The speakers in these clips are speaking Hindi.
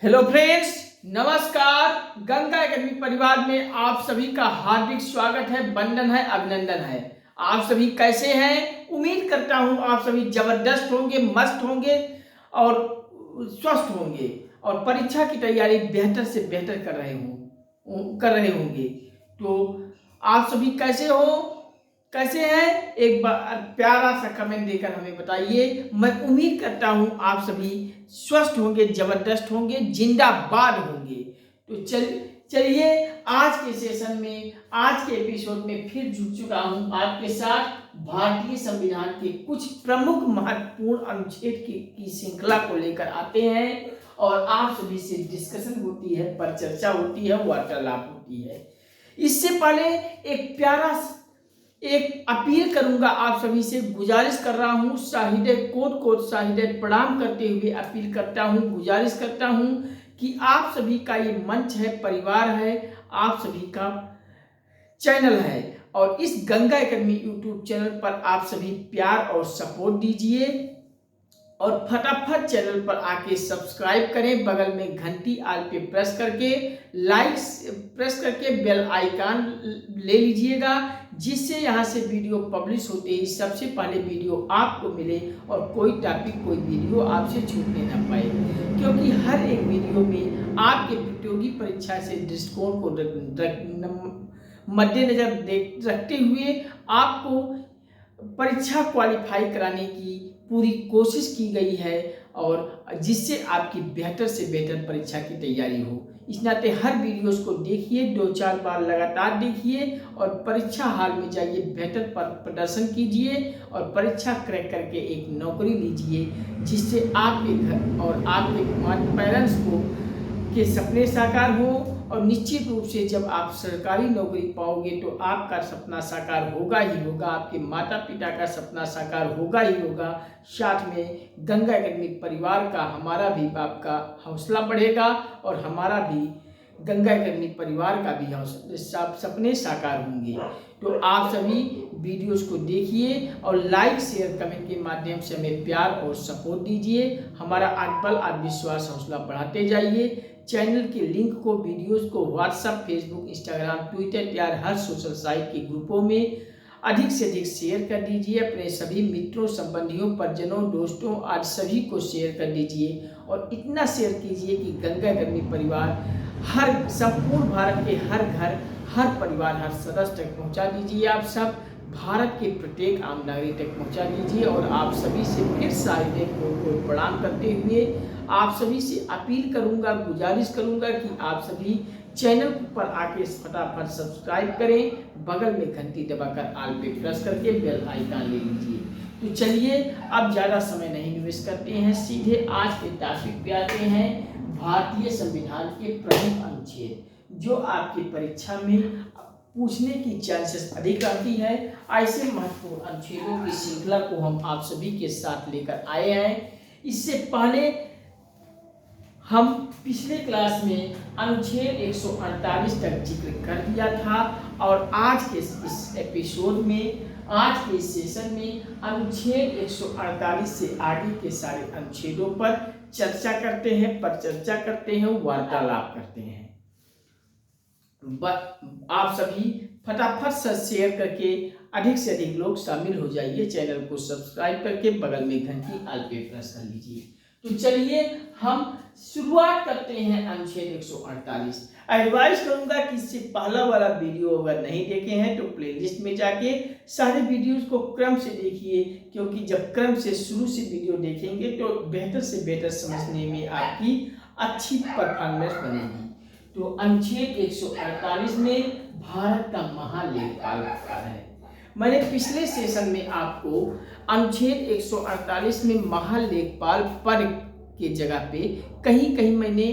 हेलो फ्रेंड्स, नमस्कार। गंगा एकेडमी परिवार में आप सभी का हार्दिक स्वागत है, वंदन है, अभिनंदन है। आप सभी कैसे हैं? उम्मीद करता हूं आप सभी जबरदस्त होंगे, मस्त होंगे और स्वस्थ होंगे और परीक्षा की तैयारी बेहतर से बेहतर कर रहे होंगे। तो आप सभी कैसे हैं? एक बार प्यारा सा कमेंट देकर हमें बताइए। मैं उम्मीद करता हूं आप सभी स्वस्थ होंगे, जबरदस्त होंगे, जिंदाबाद होंगे। तो चलिए आज के सेशन में, आज के एपिसोड में फिर जुड़ चुका हूं आपके साथ भारतीय संविधान के कुछ प्रमुख महत्वपूर्ण अनुच्छेद की श्रृंखला को लेकर आते हैं और आप सभी से डिस्कशन होती है, परिचर्चा होती है, वार्तालाप होती है। इससे पहले एक अपील करूंगा, आप सभी से गुजारिश कर रहा हूं, साहिदे कोट साहिदे प्रणाम करते हुए अपील करता हूं, गुजारिश करता हूं कि आप सभी का ये मंच है, परिवार है, आप सभी का चैनल है और इस गंगा एकेडमी यूट्यूब चैनल पर आप सभी प्यार और सपोर्ट दीजिए और फटाफट चैनल पर आके सब्सक्राइब करें, बगल में घंटी आल पे प्रेस करके बेल आइकन ले लीजिएगा, जिससे यहाँ से वीडियो पब्लिश होते ही सबसे पहले वीडियो आपको मिले और कोई टॉपिक, कोई वीडियो आपसे छूटने ना पाए। क्योंकि हर एक वीडियो में आपके प्रतियोगी परीक्षा से दृष्टिकोण को मद्देनजर रखते हुए आपको परीक्षा क्वालिफाई कराने की पूरी कोशिश की गई है और जिससे आपकी बेहतर से बेहतर परीक्षा की तैयारी हो। इस नाते हर वीडियोस को देखिए, 2-4 बार लगातार देखिए और परीक्षा हाल में जाइए, बेहतर प्रदर्शन कीजिए और परीक्षा क्रैक करके एक नौकरी लीजिए, जिससे आपके घर और आपके पेरेंट्स के सपने साकार हो। और निश्चित रूप से जब आप सरकारी नौकरी पाओगे तो आपका सपना साकार होगा ही होगा, आपके माता पिता का सपना साकार होगा ही होगा। साथ में गंगा एकेडमी परिवार का, हमारा भी आपका हौसला बढ़ेगा और हमारा भी गंगा एकेडमी परिवार का भी सपने साकार होंगे। तो आप सभी वीडियोस को देखिए और लाइक, शेयर, कमेंट के माध्यम से हमें प्यार और सपोर्ट दीजिए। हमारा आत्मबल, आत्मविश्वास, हौसला बढ़ाते जाइए। चैनल के लिंक को, वीडियोस को व्हाट्सएप, फेसबुक, इंस्टाग्राम, ट्विटर या हर सोशल साइट के ग्रुपों में अधिक से अधिक शेयर कर दीजिए। अपने सभी मित्रों, संबंधियों, परिजनों, दोस्तों आज सभी को शेयर कर दीजिए और इतना शेयर कीजिए कि गंगा एकेडमी परिवार हर संपूर्ण भारत के हर घर, हर परिवार, हर सदस्य तक पहुंचा दीजिए। आप सब भारत के प्रत्येक आम नागरिक तक पहुंचा दीजिए और आप सभी से फिर साहिदे को प्रणाम करते हुए आप सभी से अपील करूंगा, गुजारिश करूंगा कि आप सभी चैनल पर आके फटाफट सब्सक्राइब करें, बगल में घंटी दबाकर आल पे प्रेस करके बेल आइकन ले लीजिए। तो चलिए अब ज़्यादा समय नहीं निवेश करते हैं, सीधे आज के टॉपिक पे आते हैं। भारतीय संविधान के प्रमुख अनुच्छेद जो आपकी परीक्षा में पूछने की चांसेस अधिक रहती है, ऐसे महत्वपूर्ण अनुच्छेदों की श्रृंखला को हम आप सभी के साथ लेकर आए हैं। इससे पहले हम पिछले क्लास में अनुच्छेद 148 तक जिक्र कर दिया था और आज के इस एपिसोड में, आज के इस सेशन में अनुच्छेद 148 से आगे के सारे अनुच्छेदों पर चर्चा करते हैं, परिचर्चा करते हैं, वार्तालाप करते हैं। आप सभी फटाफट से शेयर करके अधिक से अधिक लोग शामिल हो जाइए। चैनल को सब्सक्राइब करके बगल में घंटी आल पे प्रेस कर लीजिए। तो चलिए हम शुरुआत करते हैं अनुच्छेद 148। एडवाइस करूंगा कि इससे पहला वाला वीडियो अगर नहीं देखे हैं तो प्लेलिस्ट में जाके सारे वीडियोस को क्रम से देखिए, क्योंकि जब क्रम से शुरू से वीडियो देखेंगे तो बेहतर से बेहतर समझने में आपकी अच्छी परफॉर्मेंस बनेगी। तो अनुच्छेद 148 में भारत का महालेखपाल होता है। मैंने पिछले सेशन में आपको अनुच्छेद 148 में महालेखपाल पद के जगह पे कहीं मैंने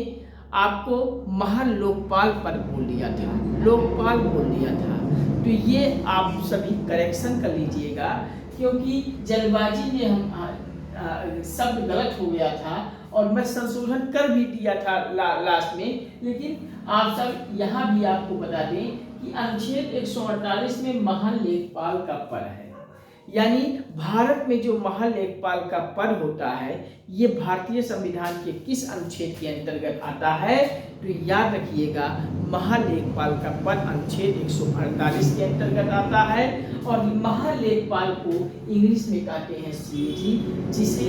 आपको महालोकपाल पद बोल दिया था, लोकपाल बोल दिया था। तो ये आप सभी करेक्शन कर लीजिएगा, क्योंकि जल्दबाजी में हम शब्द गलत हो गया था और मैं संशोधन कर भी दिया था लास्ट में। लेकिन आप सब यहाँ भी आपको बता दें कि अनुच्छेद 148 में महालेखपाल का पद है। यानी भारत में जो महालेखपाल का पद होता है ये भारतीय संविधान के किस अनुच्छेद के अंतर्गत आता है? तो याद रखिएगा, महालेखपाल का पद अनुच्छेद 148 के अंतर्गत आता है। और महालेखपाल को इंग्लिश में कहते हैं सीएजी, जिसे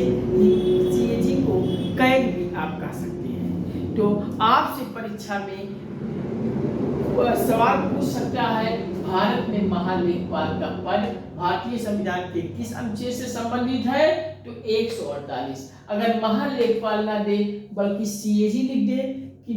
सीएजी को कैग भी आप कह सकते हैं। तो आपसे परीक्षा में सवाल पूछ सकता है, भारत में महालेखपाल का पद भारतीय संविधान के किस अनुच्छेद से संबंधित है? तो 148। अगर महालेखपाल ना दे बल्कि सीएजी लिख दे कि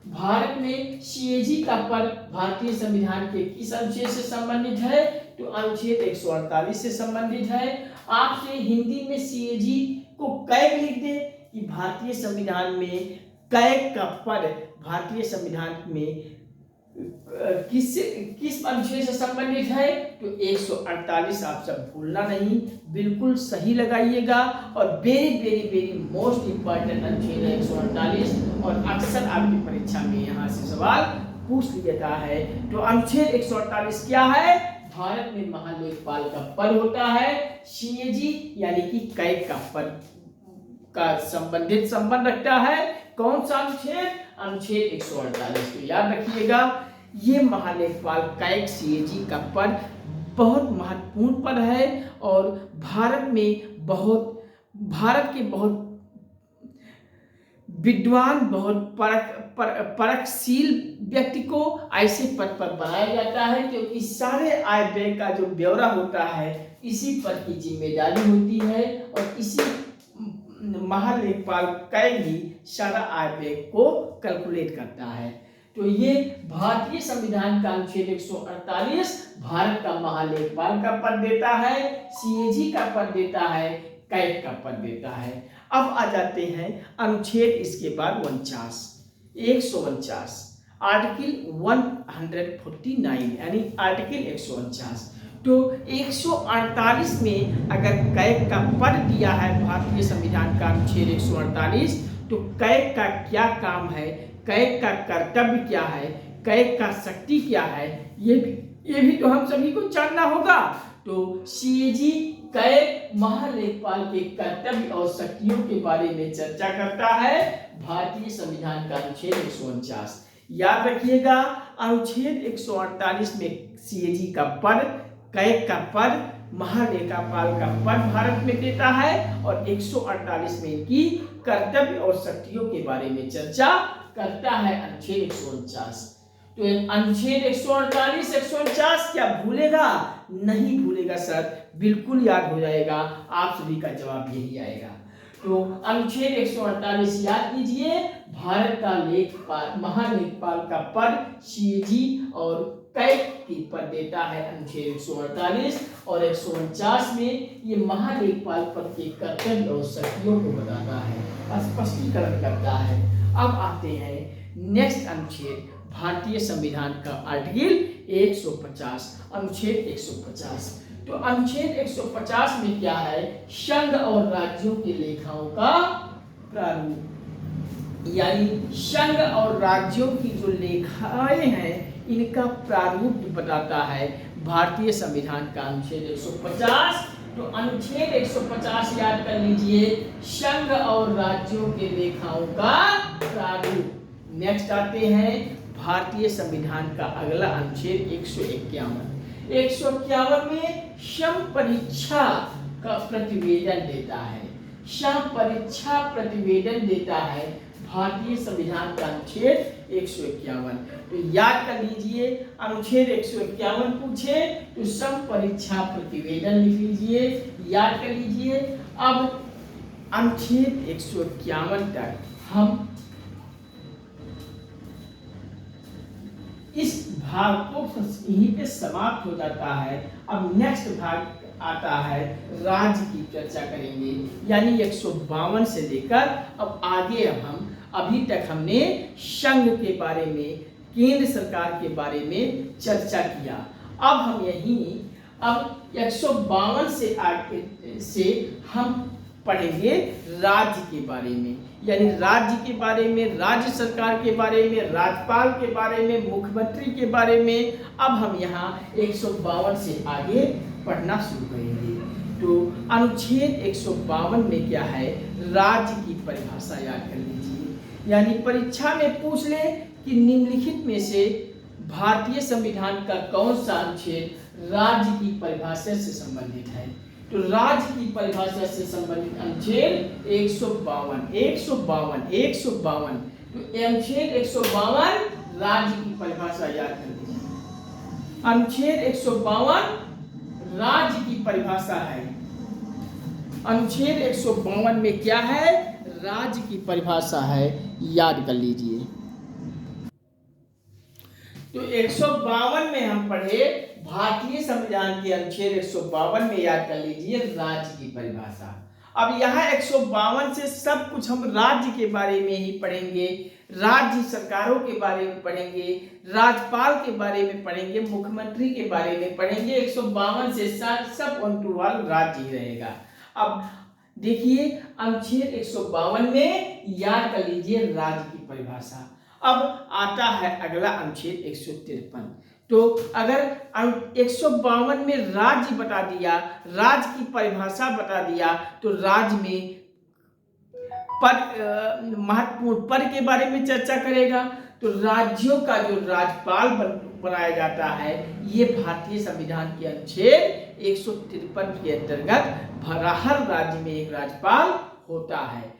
भारत में सीएजी का पद भारतीय संविधान के किस अनुच्छेद से संबंधित है? तो अनुच्छेद 148 से संबंधित है। आपसे हिंदी में सीएजी को कैग लिख दे कि भारतीय संविधान में कैग का पद भारतीय संविधान में किस अनुच्छेद से संबंधित है? तो 148। आप सब भूलना नहीं, बिल्कुल सही लगाइएगा। और very very very most important अनुच्छेद है 148, और अक्सर आपकी परीक्षा में यहाँ से सवाल पूछ लिया जाता है। तो अनुच्छेद 148 क्या है? भारत में महालेखपाल का पद होता है सीएजी, यानी कि कैग का पद का संबंधित संबंध रखता है। कौन सा अनुच्छेद? अनुच्छेद 148। तो याद रखिएगा, ये महालेखपाल कैग सीएजी का पद बहुत महत्वपूर्ण पद है और भारत के बहुत विद्वान, बहुत परखशील व्यक्ति को ऐसे पद पर बनाया जाता है, क्योंकि सारे आय व्यय का जो ब्यौरा होता है इसी पद की जिम्मेदारी होती है, और इसी महालेखपाल कैग ही सारा आय व्यय को कैलकुलेट करता है। तो ये भारतीय संविधान का अनुच्छेद 148 भारत का महालेखपाल का पद देता है, सीएजी का पद देता है, कैग का पद देता है। अब आ जाते हैं अनुच्छेद इसके बाद 149, आर्टिकल 149 यानी आर्टिकल 149। तो 148 में अगर कैग का पद दिया है भारतीय संविधान का अनुच्छेद 148, तो कैग का क्या काम है, कैग का कर्तव्य क्या है, कैग का शक्ति क्या है, ये भी तो हम सभी को जानना होगा। तो सीएजी कैग महालेखपाल के कर्तव्य और शक्तियों के बारे में चर्चा करता है भारतीय संविधान का अनुच्छेद 149। याद रखिएगा, अनुच्छेद 148 में सीएजी का पद, कैग का पद, महालेखापाल का पद भारत में देता है, और 148 में इनकी कर्तव्य और शक्तियों के बारे में चर्चा करता है अनुच्छेद 149। तो अनुच्छेद 148 149 क्या भूलेगा? नहीं भूलेगा सर, बिल्कुल याद हो जाएगा, आप सभी का जवाब यही आएगा। तो अनुच्छेद 148 याद कीजिए, भारत का महालेखपाल का पद सीएजी और कैग की पद देता है अनुच्छेद 148, और 149 में ये महालेखपाल पद के कर्तव्य और शक्तियों को बताता है, स्पष्टीकरण करता है। अब आते हैं नेक्स्ट अनुच्छेद, भारतीय संविधान का आर्टिकल 150, अनुच्छेद 150। तो अनुच्छेद 150 में क्या है? संघ और राज्यों के लेखाओं का प्रारूप, यानी संघ और राज्यों की जो लेखाएं हैं इनका प्रारूप बताता है भारतीय संविधान का अनुच्छेद 150। तो अनुच्छेद 150 याद कर लीजिए, संघ और राज्यों के लेखाओं का प्रारूप। नेक्स्ट आते हैं भारतीय संविधान का अगला अनुच्छेद 151 में सम परीक्षा का प्रतिवेदन देता है, सम परीक्षा प्रतिवेदन देता है भारतीय संविधान का अनुच्छेद 151। तो याद कर लीजिए, अनुच्छेद 151 पूछे तो सम परीक्षा प्रतिवेदन लिख लीजिए, याद कर लीजिए। अब अनुच्छेद 151 तक हम इस भाग को यहीं पे समाप्त हो जाता है। अब नेक्स्ट भाग आता है, राज्य की चर्चा करेंगे, यानी 152 से लेकर अब आगे। अब हम अभी तक हमने संघ के बारे में, केंद्र सरकार के बारे में चर्चा किया। अब हम अब 152 से आगे से हम पढ़ेंगे राज्य के बारे में, यानी राज्य के बारे में, राज्य सरकार के बारे में, राज्यपाल के बारे में, मुख्यमंत्री के बारे में। अब हम यहाँ 152 से आगे पढ़ना शुरू करेंगे। तो अनुच्छेद 152 में क्या है, राज्य की परिभाषा याद कर लीजिए। यानी परीक्षा में पूछ ले कि निम्नलिखित में से भारतीय संविधान का कौन सा अनुच्छेद राज्य की परिभाषा से संबंधित है। तो राज्य की परिभाषा से संबंधित अनुच्छेद 152 तो अनुच्छेद 152 राज्य की परिभाषा याद कर लीजिए। अनुच्छेद 152 राज्य की परिभाषा है। अनुच्छेद 152 में क्या है, राज्य की परिभाषा है, याद कर लीजिए। तो 152 में हम पढ़े भारतीय संविधान के अनुच्छेद 152 में याद कर लीजिए राज्य की परिभाषा। अब यहाँ 152 से सब कुछ हम राज्य के बारे में ही पढ़ेंगे, राज्य सरकारों के बारे में पढ़ेंगे, राज्यपाल के बारे में पढ़ेंगे, मुख्यमंत्री के बारे में पढ़ेंगे। 152 से सब वन टू वन राज्य ही रहेगा। अब देखिए अनुच्छेद 152 में याद कर लीजिए राज्य की परिभाषा। अब आता है अगला अनुच्छेद 153। तो अगर 152 में राज्य बता दिया, राज्य की परिभाषा बता दिया, तो राज्य में पद, महत्वपूर्ण पद के बारे में चर्चा करेगा। तो राज्यों का जो राज्यपाल बनाया जाता है, ये भारतीय संविधान के अनुच्छेद 153 के अंतर्गत हर राज्य में एक राज्यपाल होता है।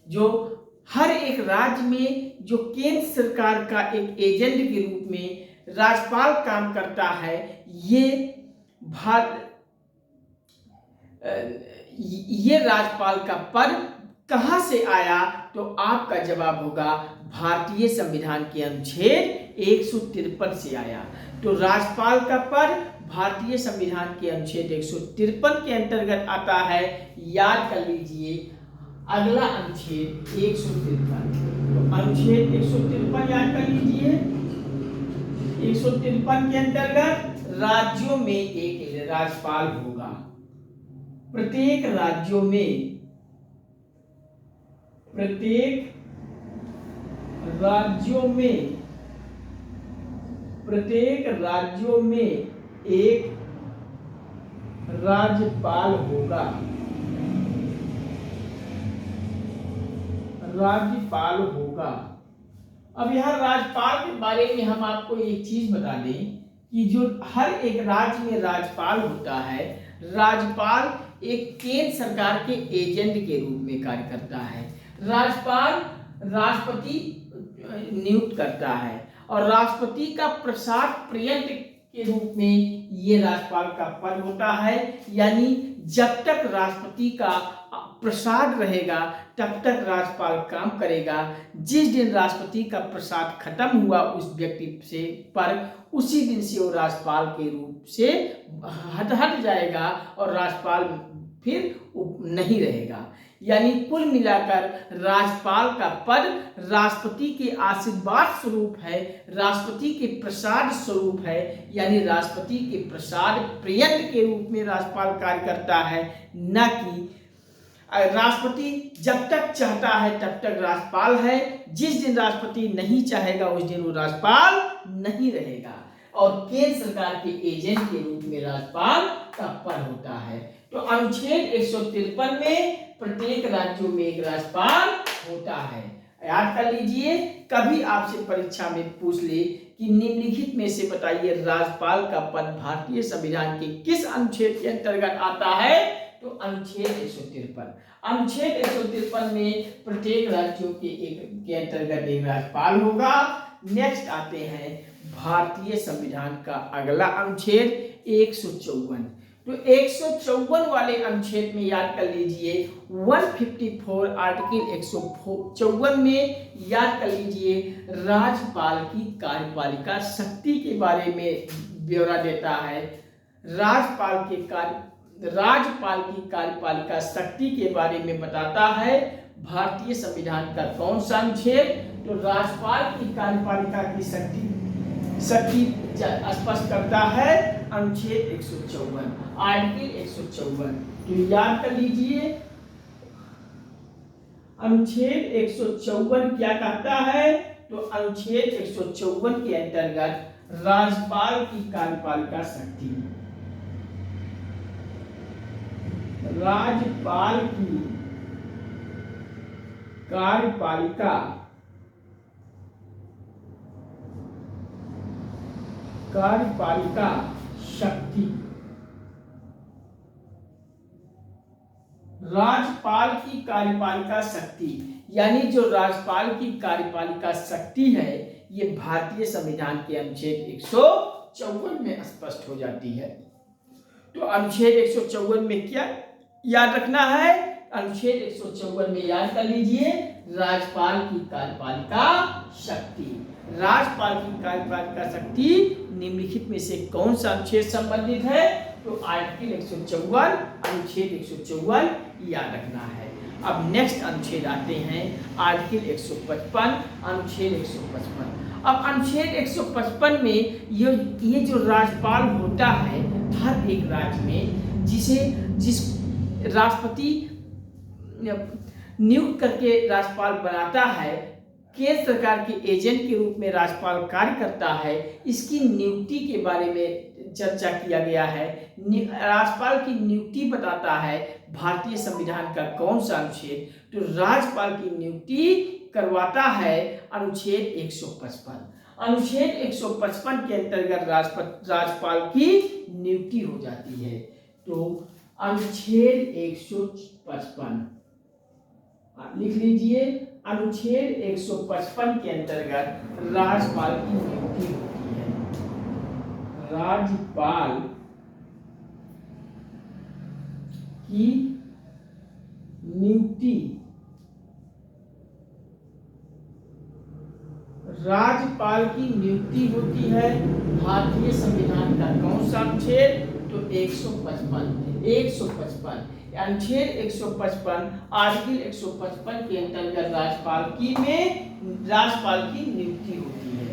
जो हर एक राज्य में जो केंद्र सरकार का एक एजेंट के रूप में राज्यपाल काम करता है, ये राज्यपाल का पद कहां से आया, तो आपका जवाब होगा भारतीय संविधान के अनुच्छेद 153 से आया। तो राज्यपाल का पद भारतीय संविधान के अनुच्छेद 153 के अंतर्गत आता है, याद कर लीजिए। अगला अनुच्छेद 153, तो अनुच्छेद 153 याद कर लीजिए। 153 के अंतर्गत राज्यों में एक राज्यपाल होगा। प्रत्येक राज्यों में एक राज्यपाल होगा। अब यहाँ राज्यपाल के बारे में हम आपको एक चीज बता दें कि जो हर एक राज्य में राज्यपाल होता है, राज्यपाल एक केंद्र सरकार के एजेंट के रूप में कार्य करता है। राज्यपाल राष्ट्रपति नियुक्त करता है और राष्ट्रपति का प्रसाद पर्यंत के रूप में ये राज्यपाल का पद होता है। यानी जब तक राष्ट्रपति का प्रसाद रहेगा तब तक राज्यपाल काम करेगा। जिस दिन राष्ट्रपति का प्रसाद खत्म हुआ उस व्यक्ति से पर, उसी दिन से वो राज्यपाल के रूप से हट जाएगा और राज्यपाल फिर नहीं रहेगा। यानी कुल मिलाकर राज्यपाल का पद राष्ट्रपति के आशीर्वाद स्वरूप है, राष्ट्रपति के प्रसाद स्वरूप है। यानी राष्ट्रपति के प्रसाद पर्यंत के रूप में राज्यपाल कार्य करता है, न कि राष्ट्रपति जब तक चाहता है तब तक राज्यपाल है, जिस दिन राष्ट्रपति नहीं चाहेगा उस दिन वो राज्यपाल नहीं रहेगा। और केंद्र सरकार के एजेंट के रूप में राज्यपाल का पद होता है। तो अनुच्छेद 153 में प्रत्येक राज्यों में एक राज्यपाल होता है। याद कर लीजिए, कभी आपसे परीक्षा में पूछ ले कि निम्नलिखित में से बताइए राज्यपाल का पद भारतीय संविधान के किस अनुच्छेद के अंतर्गत आता है, तो अनुच्छेद 153। अनुच्छेद 153 में प्रत्येक राज्यों के अंतर्गत एक राज्यपाल होगा। नेक्स्ट आते हैं भारतीय संविधान का अगला अनुच्छेद 154। तो 154 वाले अनुच्छेद में याद कर लीजिए 154 आर्टिकल 154 में याद कर लीजिए राज्यपाल की कार्यपालिका शक्ति के बारे में ब्यौरा देता है। राज्यपाल की कार्यपालिका शक्ति के बारे में बताता है भारतीय संविधान का कौन सा अनुच्छेद, तो राज्यपाल की कार्यपालिका की शक्ति स्पष्ट करता है अनुच्छेद 154 आर्टिकल 154। तो याद कर लीजिए अनुच्छेद 154 क्या कहता है, तो अनुच्छेद 154 के अंतर्गत राज्यपाल की कार्यपालिका शक्ति राज्यपाल की कार्यपालिका शक्ति। राज्यपाल की कार्यपालिका शक्ति यानी जो राज्यपाल की कार्यपालिका शक्ति है ये भारतीय संविधान के अनुच्छेद 154 में स्पष्ट हो जाती है। तो अनुच्छेद 154 में क्या याद रखना है? अनुच्छेद 154 में याद कर लीजिए, राज्यपाल की कार्यपालिका शक्ति। राज्यपाल की कार्यपालिका शक्ति निम्नलिखित में से कौन सा अनुच्छेद संबंधित है? तो आर्टिकल 154 अनुच्छेद 154 याद रखना है। अब नेक्स्ट अनुच्छेद आते हैं आर्टिकल 155 अनुच्छेद 155। अब अनुच्छेद 155 में ये जो राज्यपाल होता है हर एक राज्य में, जिस राष्ट्रपति नियुक्त करके राज्यपाल बनाता है, केंद्र सरकार के एजेंट के रूप में राज्यपाल कार्य करता है, इसकी नियुक्ति के बारे में चर्चा किया गया है। राज्यपाल की नियुक्ति बताता है भारतीय संविधान का कौन सा अनुच्छेद? तो राज्यपाल की नियुक्ति करवाता है अनुच्छेद 155। अनुच्छेद 155 के अंतर्गत राज्यपाल की नियुक्ति हो जाती है। तो अनुच्छेद 155 लिख लीजिए, अनुच्छेद 155 के अंतर्गत राज्यपाल की नियुक्ति होती है। राज्यपाल की नियुक्ति, राज्यपाल की नियुक्ति होती है भारतीय संविधान का कौन सा अनुच्छेद? तो 155 अनुच्छेद 155 आर्टिकल 155 के अंतर्गत राज्यपाल की नियुक्ति होती है।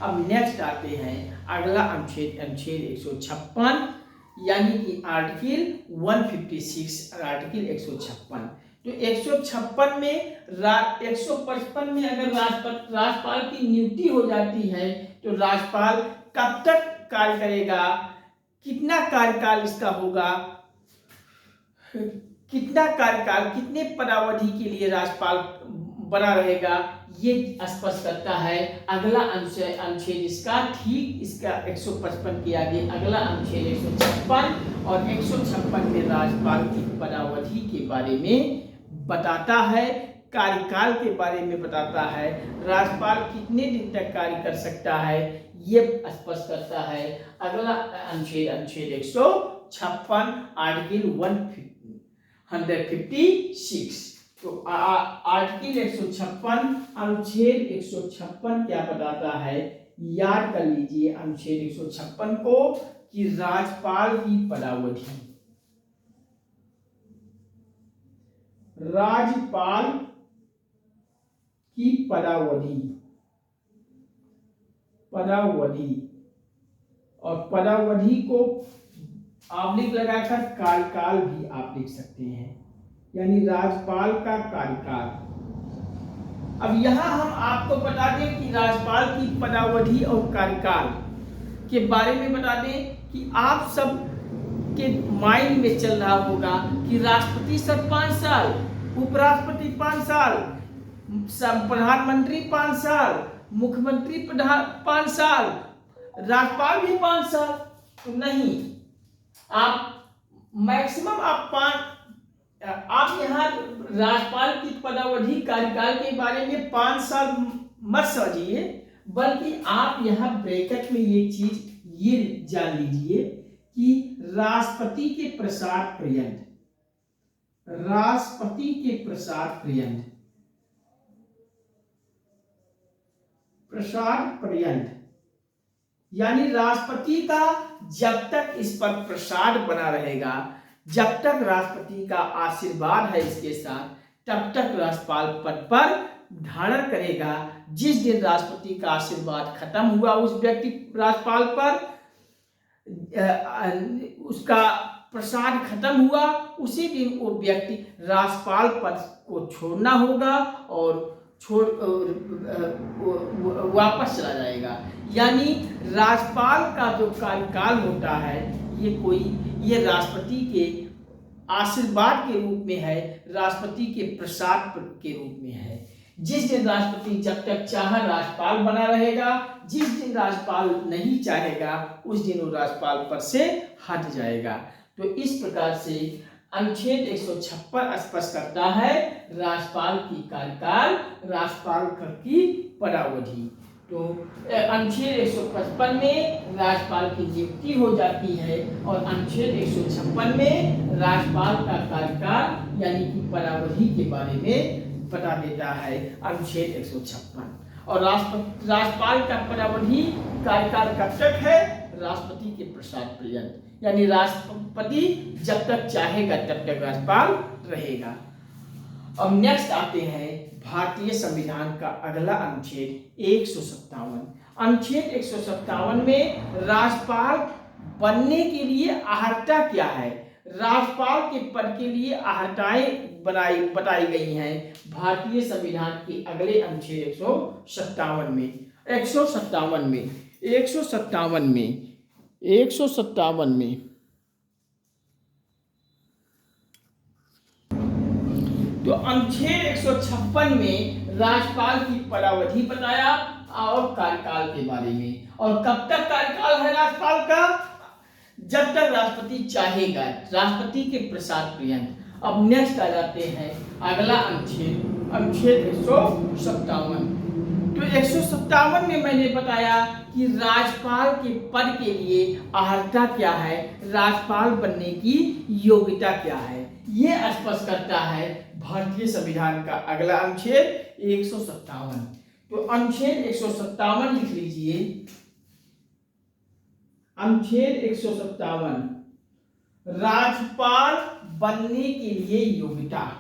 अब नेक्स्ट आते हैं अगला अनुच्छेद 156 यानी कि आर्टिकल 156 आर्टिकल 156। तो 156 में 155 में अगर राज्यपाल की नियुक्ति हो जाती है तो राज्यपाल कब तक कार्य करेगा, कितना कार्यकाल इसका होगा, कितना कार्यकाल, कितने पदावधि के लिए राज्यपाल बना रहेगा, ये स्पष्ट करता है अगला अनुच्छेद इसका, ठीक इसका 155 के आगे अगला अनुच्छेद 156 और 156 में राज्यपाल की पदावधि के बारे में बताता है, कार्यकाल के बारे में बताता है, राज्यपाल कितने दिन तक कार्य कर सकता है, ये स्पष्ट करता है अगला अनुच्छेद 156 आर्टिकल 156। तो आर्टिकल 156 अनुच्छेद 156 क्या बताता है, याद कर लीजिए अनुच्छेद 156 को कि राज्यपाल की पदावधि, राज्यपाल की पदावधि और पदावधि को ऑब्लिक लगाकर कार्यकाल भी आप लिख सकते हैं, यानी राज्यपाल का कार्यकाल। अब यहाँ हम आपको बता दें कि राज्यपाल की पदावधि और कार्यकाल के बारे में बता दें कि आप सब के माइंड में चल रहा होगा कि राष्ट्रपति सर 5 साल, उपराष्ट्रपति 5 साल, प्रधानमंत्री 5 साल, मुख्यमंत्री 5 साल, राज्यपाल भी 5 साल। तो नहीं, आप मैक्सिमम आप यहाँ राज्यपाल की पदावधि कार्यकाल के बारे में 5 साल मत समझिए, बल्कि आप यहाँ ब्रैकेट में ये चीज ये जान लीजिए कि राष्ट्रपति के प्रसाद पर्यंत, राष्ट्रपति के प्रसाद पर्यंत यानी राष्ट्रपति का जब तक इस पर प्रसाद बना रहेगा, जब तक राष्ट्रपति का आशीर्वाद है इसके साथ, तब तक राज्यपाल पद पर धारण करेगा। जिस दिन राष्ट्रपति का आशीर्वाद खत्म हुआ उस व्यक्ति राज्यपाल पर, उसका प्रसाद खत्म हुआ, उसी दिन वो व्यक्ति राज्यपाल पद को छोड़ना होगा और वापस चला जाएगा। यानी राज्यपाल का जो कार्यकाल होता है ये राष्ट्रपति के आशीर्वाद के रूप में है, राष्ट्रपति के प्रसाद के रूप में है। जिस दिन राष्ट्रपति जब तक चाहे राज्यपाल बना रहेगा, जिस दिन राज्यपाल नहीं चाहेगा उस दिन वो राज्यपाल पर से हट जाएगा। तो इस प्रकार से अनुच्छेद 156 स्पष्ट करता है राज्यपाल की कार्यकाल, राज्यपाल की पदावधि। तो अनुच्छेद 155 में राज्यपाल की नियुक्ति हो जाती है और अनुच्छेद 156 में राज्यपाल का कार्यकाल यानी कि पदावधि के बारे में बता देता है अनुच्छेद 156। और राज्यपाल का पदावधि कार्यकाल कब तक है? राष्ट्रपति के प्रसाद पर्यंत, यानी राष्ट्रपति जब तक चाहेगा तब तक राज्यपाल रहेगा। अब नेक्स्ट आते हैं भारतीय संविधान का अगला अनुच्छेद 157। अनुच्छेद 157 में राज्यपाल बनने के लिए अर्हता क्या है, राज्यपाल के पद के लिए अर्हताएं बताई गई हैं भारतीय संविधान के अगले अनुच्छेद 157 में। 157 में तो अनुच्छेद 156 में राज्यपाल की पदावधि बताया और कार्यकाल के बारे में, और कब तक कार्यकाल है राज्यपाल का? जब तक राष्ट्रपति चाहेगा, राष्ट्रपति के प्रसाद पर्यंत। अब नेक्स्ट आ जाते हैं अगला अनुच्छेद 157। तो 157 में मैंने बताया कि राज्यपाल के पद के लिए अर्हता क्या है, राज्यपाल बनने की योग्यता क्या है, ये स्पष्ट करता है भारतीय संविधान का अगला अनुच्छेद 157। तो अनुच्छेद 157 लिख लीजिए। अनुच्छेद 157 राज्यपाल बनने के लिए योग्यता,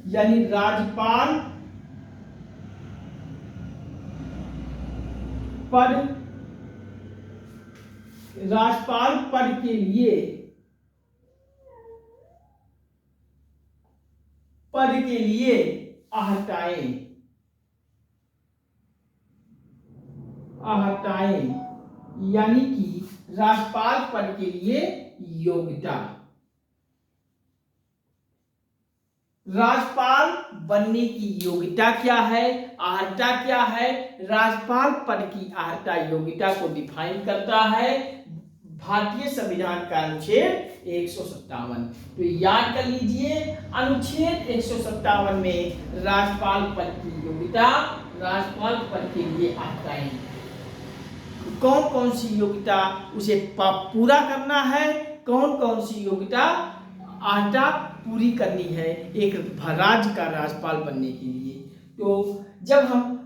यानी राज्यपाल पद के लिए अर्हताएं यानी कि राज्यपाल पद के लिए योग्यता। राज्यपाल बनने की योग्यता क्या है, अर्हता क्या है? राज्यपाल पद की अर्हता योग्यता को डिफाइन करता है भारतीय संविधान का अनुच्छेद 157। तो याद कर लीजिए, अनुच्छेद 157 में राज्यपाल पद की योग्यता, राज्यपाल पद के लिए अर्हताएं, कौन कौन सी योग्यता उसे पूरा करना है, कौन कौन सी योग्यता अर्हता पूरी करनी है एक राज्य का राज्यपाल बनने के लिए। तो जब हम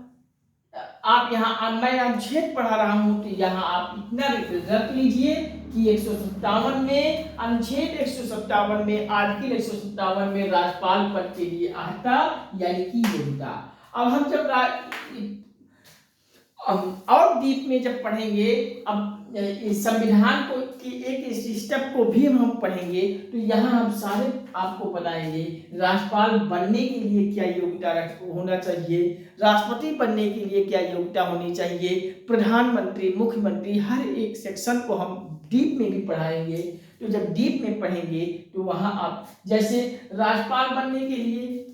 आप यहाँ मैं अनुच्छेद पढ़ा रहा हूँ तो यहाँ आप इतना रख लीजिए कि 157 में, अनुच्छेद 157 में, आर्टिकल 157 में राज्यपाल पद के लिए अर्हता यानी कि योग्यता। अब हम जब और डीप में जब पढ़ेंगे, अब संविधान को की एक स्टेप को भी हम पढ़ेंगे तो यहाँ हम सारे आपको बताएंगे राज्यपाल बनने के लिए क्या योग्यता होना चाहिए, राष्ट्रपति बनने के लिए क्या योग्यता होनी चाहिए, प्रधानमंत्री, मुख्यमंत्री, हर एक सेक्शन को हम डीप में भी पढ़ाएंगे। तो जब डीप में पढ़ेंगे तो वहाँ आप जैसे राज्यपाल बनने के लिए,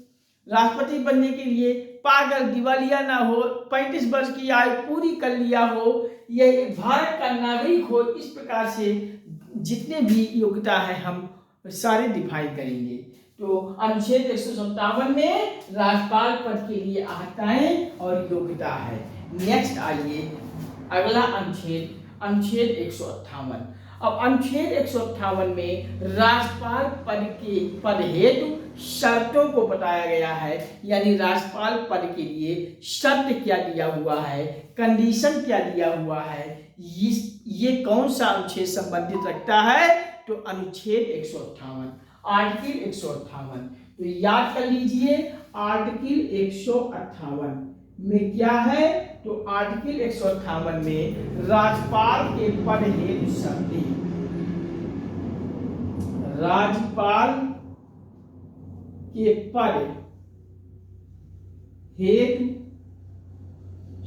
राष्ट्रपति बनने के लिए पागल, दिवालिया ना हो, 35 वर्ष की आयु पूरी कर लिया हो, ये भारत का नागरिक हो, इस प्रकार से जितने भी योग्यता है हम सारे डिफाइन करेंगे। तो अनुच्छेद 157 में राज्यपाल पद के लिए अर्हताएं और योग्यता है। नेक्स्ट आइए अगला अनुच्छेद, अनुच्छेद 158। अब अनुच्छेद 158 में राज्यपाल पद हेतु शर्तों को बताया गया है, यानी राज्यपाल पद के लिए शर्त क्या दिया हुआ है, कंडीशन क्या दिया हुआ है, ये कौन सा अनुच्छेद संबंधित रखता है? तो अनुच्छेद 158, आर्टिकल 158। तो याद कर लीजिए, आर्टिकल 158 में क्या है? तो आर्टिकल 158 में राज्यपाल के पद हेतु शर्तें, राज्यपाल के पद हेतु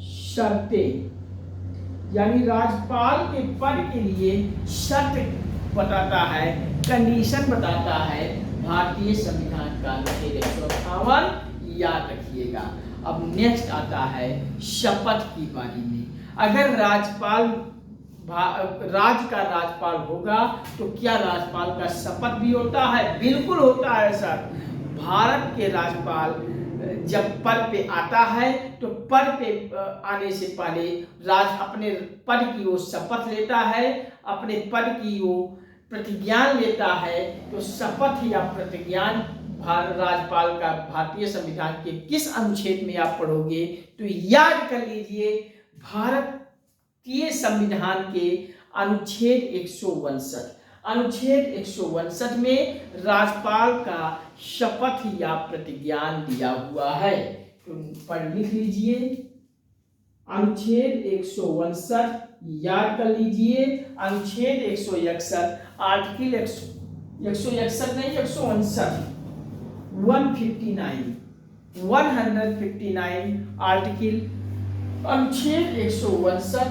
शर्तें, यानी राज्यपाल के पद के लिए शर्त बताता है कंडीशन बताता है भारतीय संविधान का अनुच्छेद 158, याद रखिएगा। अब नेक्स्ट आता है शपथ की बारी में। अगर राज्य का राज्यपाल होगा तो क्या राज्यपाल का शपथ भी होता है? बिल्कुल होता है सर। भारत के राज्यपाल जब पद पे आता है तो पद पे आने से पहले अपने पद की वो शपथ लेता है, अपने पद की वो प्रतिज्ञान लेता है। तो शपथ या प्रतिज्ञान राज्यपाल का भारतीय संविधान के किस अनुच्छेद में आप पढ़ोगे तो याद कर लीजिए, भारतीय संविधान के अनुच्छेद 159। अनुच्छेद 159 में राज्यपाल का शपथ या प्रतिज्ञान दिया हुआ है। तो पढ़ लिख लीजिए अनुच्छेद 159, याद कर लीजिए अनुच्छेद 161, आर्टिकल 161 नहीं 159, 159 आर्टिकल, अनुच्छेद 159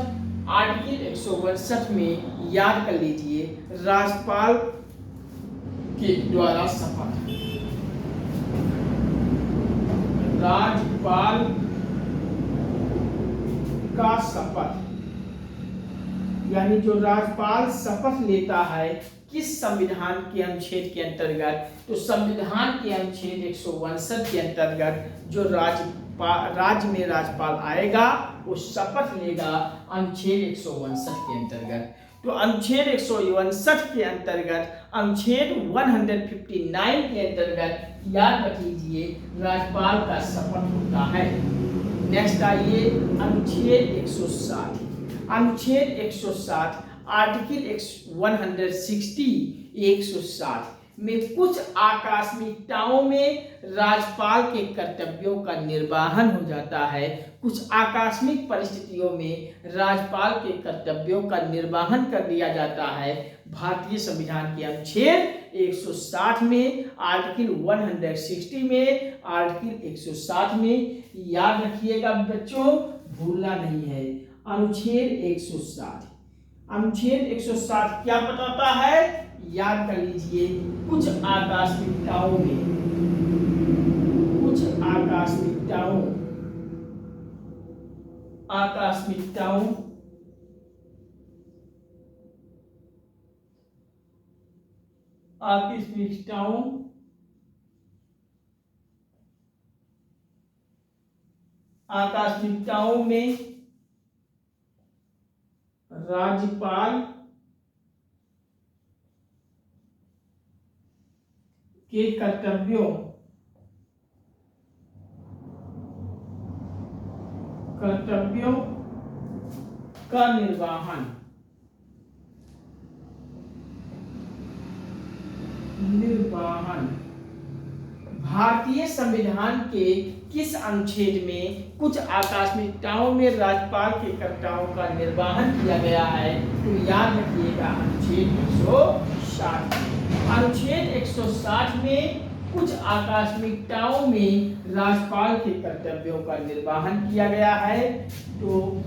आर्टिकल 159 में याद कर लीजिए राज्यपाल के द्वारा शपथ, राज्यपाल का शपथ, यानी जो राज्यपाल शपथ लेता है किस संविधान के अनुच्छेद के अंतर्गत, तो संविधान के अनुच्छेद 159 के अंतर्गत जो राज्य में राज्यपाल आएगा वो शपथ लेगा अनुच्छेद 159 के अंतर्गत। तो अनुच्छेद 159 के अंतर्गत अनुच्छेद 159 के अंतर्गत याद रख लीजिए राज्यपाल का शपथ होता है। नेक्स्ट आइए अनुच्छेद 160, अनुच्छेद 160 आर्टिकल 160 में कुछ आकस्मिकताओं में राज्यपाल के कर्तव्यों का निर्वहन हो जाता है। कुछ आकस्मिक परिस्थितियों में राज्यपाल के कर्तव्यों का निर्वहन कर दिया जाता है भारतीय संविधान के अनुच्छेद 160 में, आर्टिकल 160 में, आर्टिकल 160 में। याद रखिएगा बच्चों, भूलना नहीं है। अनुच्छेद 160, अनुच्छेद 160 क्या बताता है? याद कर लीजिए कुछ आकस्मिकताओं में, कुछ आकस्मिकताओं में राज्यपाल के कर्तव्यों का निर्वहन भारतीय संविधान के किस अनुच्छेद में कुछ आकस्मिकताओं में राज्यपाल के कर्तव्यों का निर्वहन किया गया है? तो याद रखिएगा अनुच्छेद 160। अनुच्छेद 160 में कुछ आकस्मिकताओं में राज्यपाल के कर्तव्यों का निर्वहन किया गया है। तो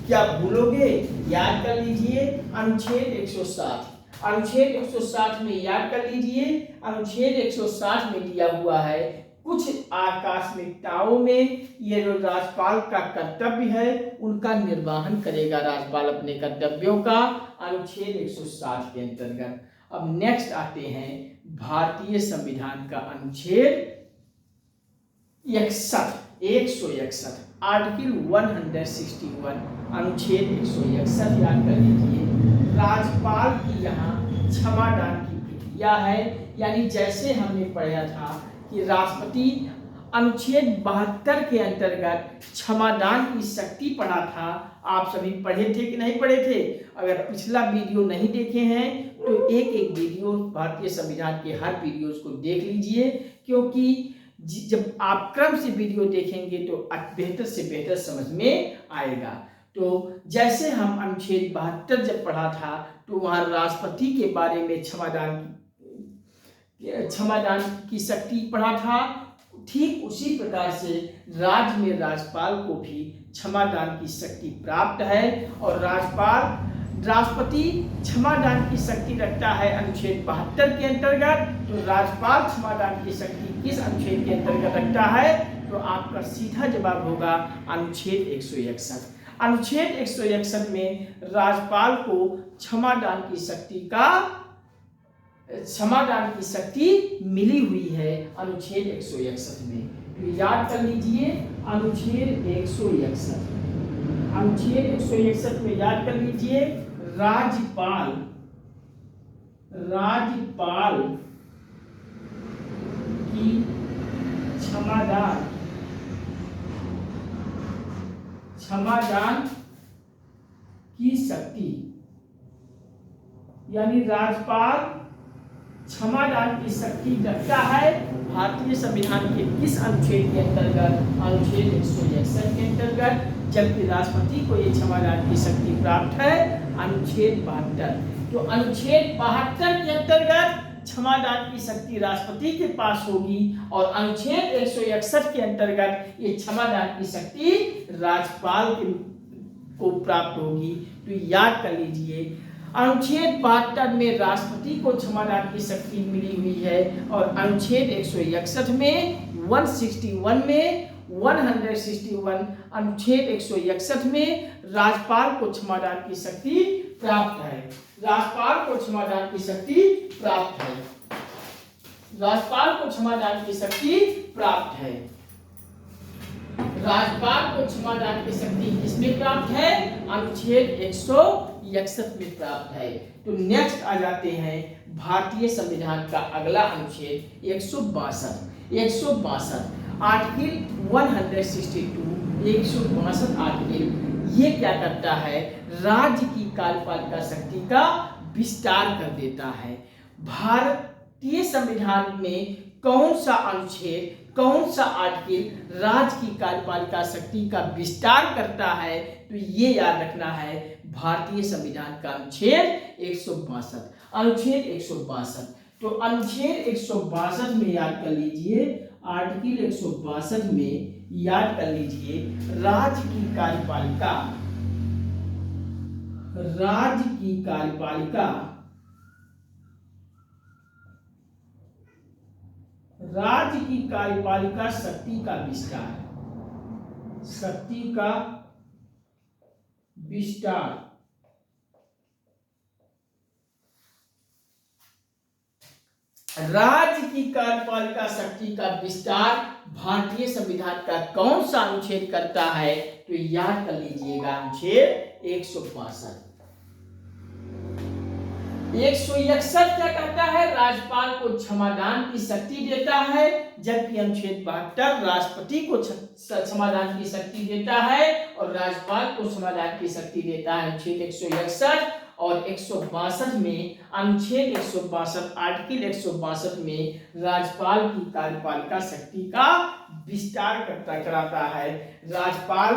क्या भूलोगे? याद कर लीजिए अनुच्छेद 160, अनुच्छेद 160 में याद कर लीजिए, अनुच्छेद 160 में दिया हुआ है कुछ आकस्मिकताओं में ये जो राज्यपाल का कर्तव्य है उनका निर्वहन करेगा राज्यपाल अपने कर्तव्यों का, अनुच्छेद 160 के अंतर्गत। अब नेक्स्ट आते हैं भारतीय संविधान का अनुच्छेद 161, आर्टिकल 161, अनुच्छेद 161 याद कर लीजिए। राज्यपाल की यहाँ क्षमादान की प्रक्रिया है, यानी जैसे हमने पढ़ा था कि राष्ट्रपति अनुच्छेद 72 के अंतर्गत क्षमादान की शक्ति पढ़ा था। आप सभी पढ़े थे कि नहीं पढ़े थे? अगर पिछला वीडियो नहीं देखे हैं तो एक वीडियो भारतीय संविधान के हर वीडियोस को देख लीजिए, क्योंकि जब आप क्रम से वीडियो देखेंगे तो बेहतर से बेहतर समझ में आएगा। तो जैसे हम अनुच्छेद 72 जब पढ़ा था तो वहाँ राष्ट्रपति के बारे में क्षमादान की शक्ति पढ़ा था, ठीक उसी प्रकार से राज्य में राज्यपाल को भी क्षमादान की शक्ति प्राप्त है। और राज्यपाल राष्ट्रपति क्षमादान की शक्ति रखता है अनुच्छेद 72 के अंतर्गत। तो राज्यपाल क्षमादान की शक्ति किस अनुच्छेद के अंतर्गत रखता है? तो आपका सीधा जवाब होगा अनुच्छेद 161। अनुच्छेद 161 में राज्यपाल को क्षमादान की शक्ति मिली हुई है अनुच्छेद 161 में। तो याद कर लीजिए अनुच्छेद 161। अनुच्छेद 161 में याद कर लीजिए राज्यपाल की क्षमादान की शक्ति, यानी राज्यपाल क्षमादान की शक्ति रखता है भारतीय संविधान के किस अनुच्छेद के अंतर्गत? अनुच्छेद 161 के अंतर्गत। जबकि राष्ट्रपति को ये क्षमादान की शक्ति प्राप्त है अनुच्छेद 72। तो अनुच्छेद 72 के अंतर्गत क्षमादान की शक्ति राष्ट्रपति के पास होगी और अनुच्छेद 161 के अंतर्गत ये क्षमादान की शक्ति राज्यपाल को प्राप्त होगी। तो याद कर लीजिए अनुच्छेद 72 में राष्ट्रपति को क्षमादान की शक्ति मिली हुई है और अनुच्छेद 161 में 161 में 161 अनुच्छेद 161 में राज्यपाल को क्षमादान की शक्ति प्राप्त है। राज्यपाल को क्षमादान की शक्ति प्राप्त है। राज्यपाल को क्षमादान की शक्ति प्राप्त है। राज्यपाल को क्षमादान की शक्ति किसमें प्राप्त है? अनुच्छेद 161 में प्राप्त है। तो नेक्स्ट आ जाते हैं भारतीय संविधान का अगला अनुच्छेद 162 आर्टिकल 162 162 आर्टिकल ये क्या करता है? राज्य की कार्यपालिका शक्ति का विस्तार कर देता है। भारतीय संविधान में कौन सा अनुच्छेद, कौन सा आर्टिकल राज्य की कार्यपालिका शक्ति का विस्तार करता है? तो ये याद रखना है भारतीय संविधान का अनुच्छेद 162। अनुच्छेद 162 तो अनुच्छेद 162 में याद कर लीजिए, आर्टिकल 162 में याद कर लीजिए राज्य की कार्यपालिका शक्ति का विस्तार, राज्य की कार्यपालिका शक्ति का विस्तार भारतीय संविधान का कौन सा अनुच्छेद करता है? तो याद कर लीजिएगा अनुच्छेद 162। 161 क्या करता है? राज्यपाल को क्षमादान की शक्ति देता है, जबकि अनुच्छेद 72 राष्ट्रपति को क्षमादान की शक्ति देता है और राज्यपाल को क्षमादान की शक्ति देता है अनुच्छेद 161। और 162 में अनुच्छेद 162 आर्टिकल 162 में राज्यपाल की कार्यपालिका शक्ति का विस्तार कराता है। राज्यपाल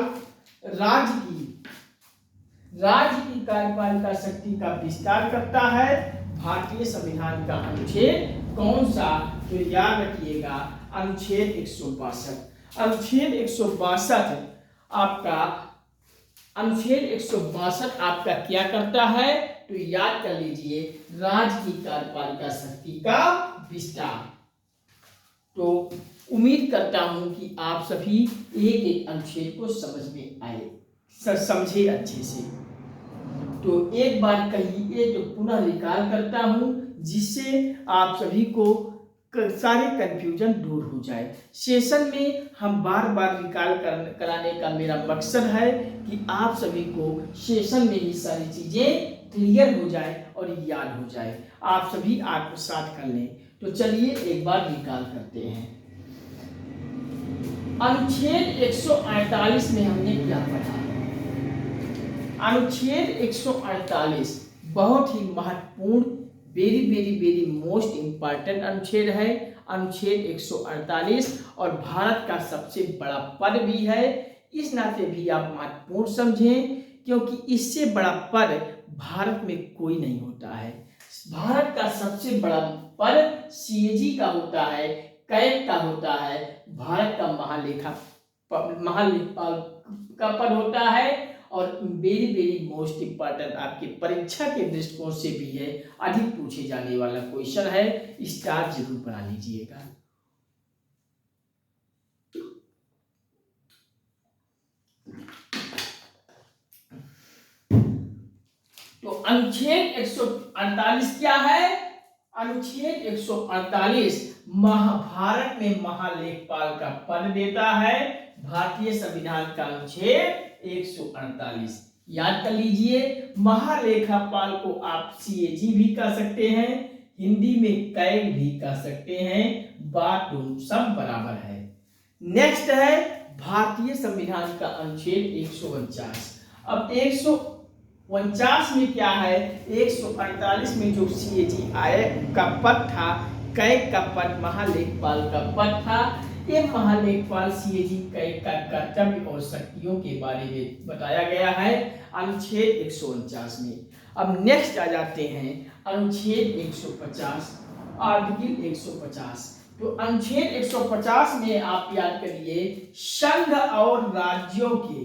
राज्य की कार्यपालिका शक्ति का विस्तार करता है। भारतीय संविधान का अनुच्छेद कौन सा? तो याद रखिएगा अनुच्छेद 162। अनुच्छेद 162 आपका क्या करता है? तो याद कर लीजिए राज्य की कार्यपालिका शक्ति का विस्तार। तो उम्मीद करता हूं कि आप सभी एक एक अनुच्छेद को समझ में आए, समझे अच्छे से। तो एक बार कहिए तो पुनः रिकॉल करता हूं, जिससे आप सभी को सारे कंफ्यूजन दूर हो जाए। सेशन में हम बार बार रिकॉल कराने का मेरा मकसद है कि आप सभी को सेशन में ही सारी चीजें क्लियर हो जाए और याद हो जाए। आप सभी आत्मसात कर लें। तो चलिए एक बार रिकॉल करते हैं। अनुच्छेद 148 में हमने क्या पढ़ा? अनुच्छेद 148 बहुत ही महत्वपूर्ण, वेरी मोस्ट इम्पॉर्टेंट अनुच्छेद है। अनुच्छेद 148 और भारत का सबसे बड़ा पद भी है। इस नाते भी आप महत्वपूर्ण समझें, क्योंकि इससे बड़ा पद भारत में कोई नहीं होता है। भारत का सबसे बड़ा पद सीएजी का होता है, कैग का होता है, भारत का महालेखापाल का पद होता है और वेरी वेरी मोस्ट इम्पॉर्टेंट आपके परीक्षा के दृष्टिकोण से भी है, अधिक पूछे जाने वाला क्वेश्चन है, स्टार जरूर बना लीजिएगा। तो अनुच्छेद 148 क्या है? अनुच्छेद 148 महाभारत में महालेखपाल का पद देता है। भारतीय संविधान का अनुच्छेद 148 याद कर लीजिए। महालेखापाल को आप सीएजी भी कह सकते हैं, हिंदी में कैग भी कह सकते हैं, बात सब बराबर है। नेक्स्ट है भारतीय संविधान का अनुच्छेद 149। अब 149 में क्या है? 148 में जो सीएजी आय का पद था, कैग का पद महालेखपाल का पद था। ये महालेखपाल सीएजी कैग का कर्तव्य और शक्तियों के बारे में बताया गया है अनुच्छेद 149 में। अब नेक्स्ट आ जाते हैं अनुच्छेद 150, आर्टिकल 150। तो अनुच्छेद 150 में आप याद करिए, संघ और राज्यों के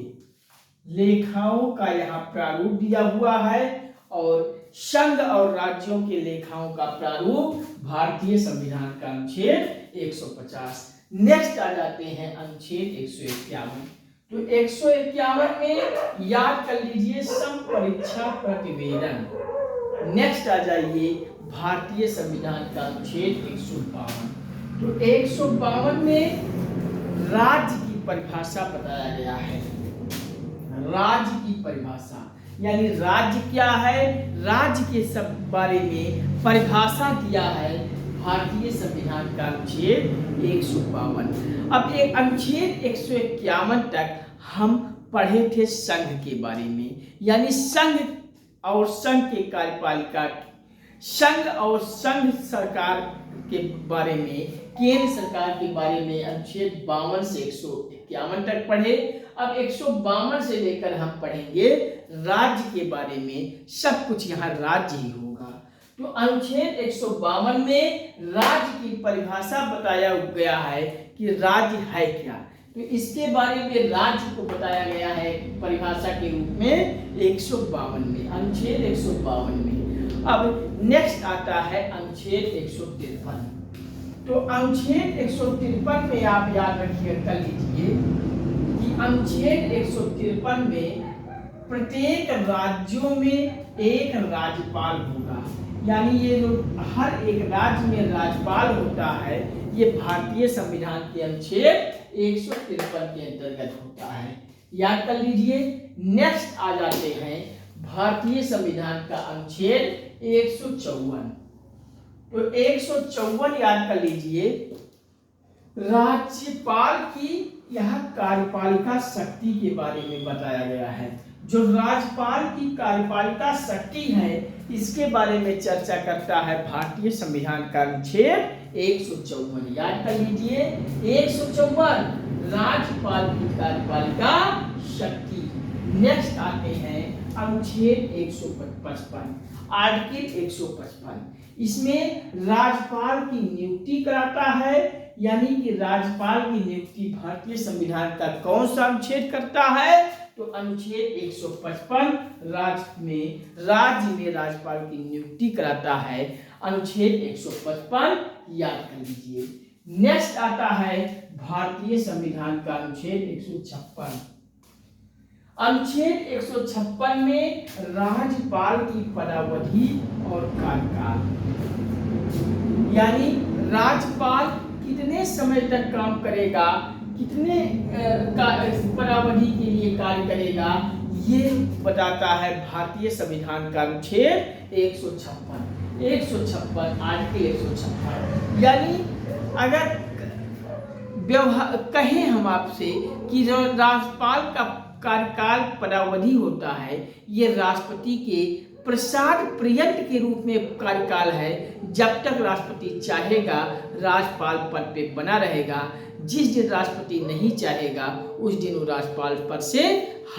लेखाओं का यहाँ प्रारूप दिया हुआ है और संघ और राज्यों के लेखाओं का प्रारूप भारतीय संविधान का अनुच्छेद 150। नेक्स्ट आ जाते हैं अनुच्छेद 151। तो 151 में याद कर लीजिए संपरीक्षा प्रतिवेदन। नेक्स्ट आ जाइए भारतीय संविधान का अनुच्छेद 152। तो 152 में राज्य की परिभाषा बताया गया है। राज्य की परिभाषा यानी राज्य क्या है, राज्य के सब बारे में परिभाषा दिया है भारतीय संविधान का अनुच्छेद 152। अब एक अनुच्छेद 151 तक हम पढ़े थे संघ के बारे में, यानी संघ और संघ के कार्यपालिका, संघ और संघ सरकार के बारे में, केंद्र सरकार के बारे में अनुच्छेद 52 से 151 तक पढ़े। अब 152 से लेकर हम पढ़ेंगे राज्य के बारे में, सब कुछ यहाँ राज्य ही होगा। तो अनुच्छेद 152 में राज्य की परिभाषा बताया गया है कि राज्य है क्या। तो इसके बारे में राज्य को बताया गया है परिभाषा के रूप में 152 में, अनुच्छेद 152 में। अब नेक्स्ट आता है अनुच्छेद 153। तो अनुच्छेद 153 में आप याद रखिए, कर लीजिए कि अनुच्छेद 153 में प्रत्येक राज्यों में एक राज्यपाल होगा, यानी ये लोग हर एक राज्य में राज्यपाल होता है। ये भारतीय संविधान के अनुच्छेद 153 के अंतर्गत होता है, याद कर लीजिए। नेक्स्ट आ जाते हैं भारतीय संविधान का अनुच्छेद 154। तो 154 याद कर लीजिए, राज्यपाल की यह कार्यपालिका शक्ति के बारे में बताया गया है। जो राज्यपाल की कार्यपालिका शक्ति है, इसके बारे में चर्चा करता है भारतीय संविधान का अनुच्छेद 154। याद कर लीजिए 154 राज्यपाल की कार्यपालिका शक्ति। नेक्स्ट आते हैं अनुच्छेद 155, आर्टिकल 155। इसमें राज्यपाल की नियुक्ति कराता है, यानी कि राज्यपाल की नियुक्ति भारतीय संविधान का कौन सा अनुच्छेद करता है? तो अनुच्छेद 155 राज्य में राज्यपाल की नियुक्ति कराता है, अनुच्छेद 155 याद कर लीजिए। नेक्स्ट आता है भारतीय संविधान का अनुच्छेद 156। अनुच्छेद 156 में राज्यपाल की पदावधि और कार्यकाल, यानी राज्यपाल कितने समय तक काम करेगा, कितने पदावधि के लिए कार्य करेगा, ये बताता है भारतीय संविधान का अनुच्छेद 156 आर्टिकल 156। यानी अगर कहें हम आपसे कि जो राज्यपाल का कार्यकाल पदावधि होता है, ये राष्ट्रपति के प्रसाद पर्यंत के रूप में कार्यकाल है। जब तक राष्ट्रपति चाहेगा राज्यपाल पद पे बना रहेगा, जिस दिन राष्ट्रपति नहीं चाहेगा उस दिन वो राज्यपाल पद से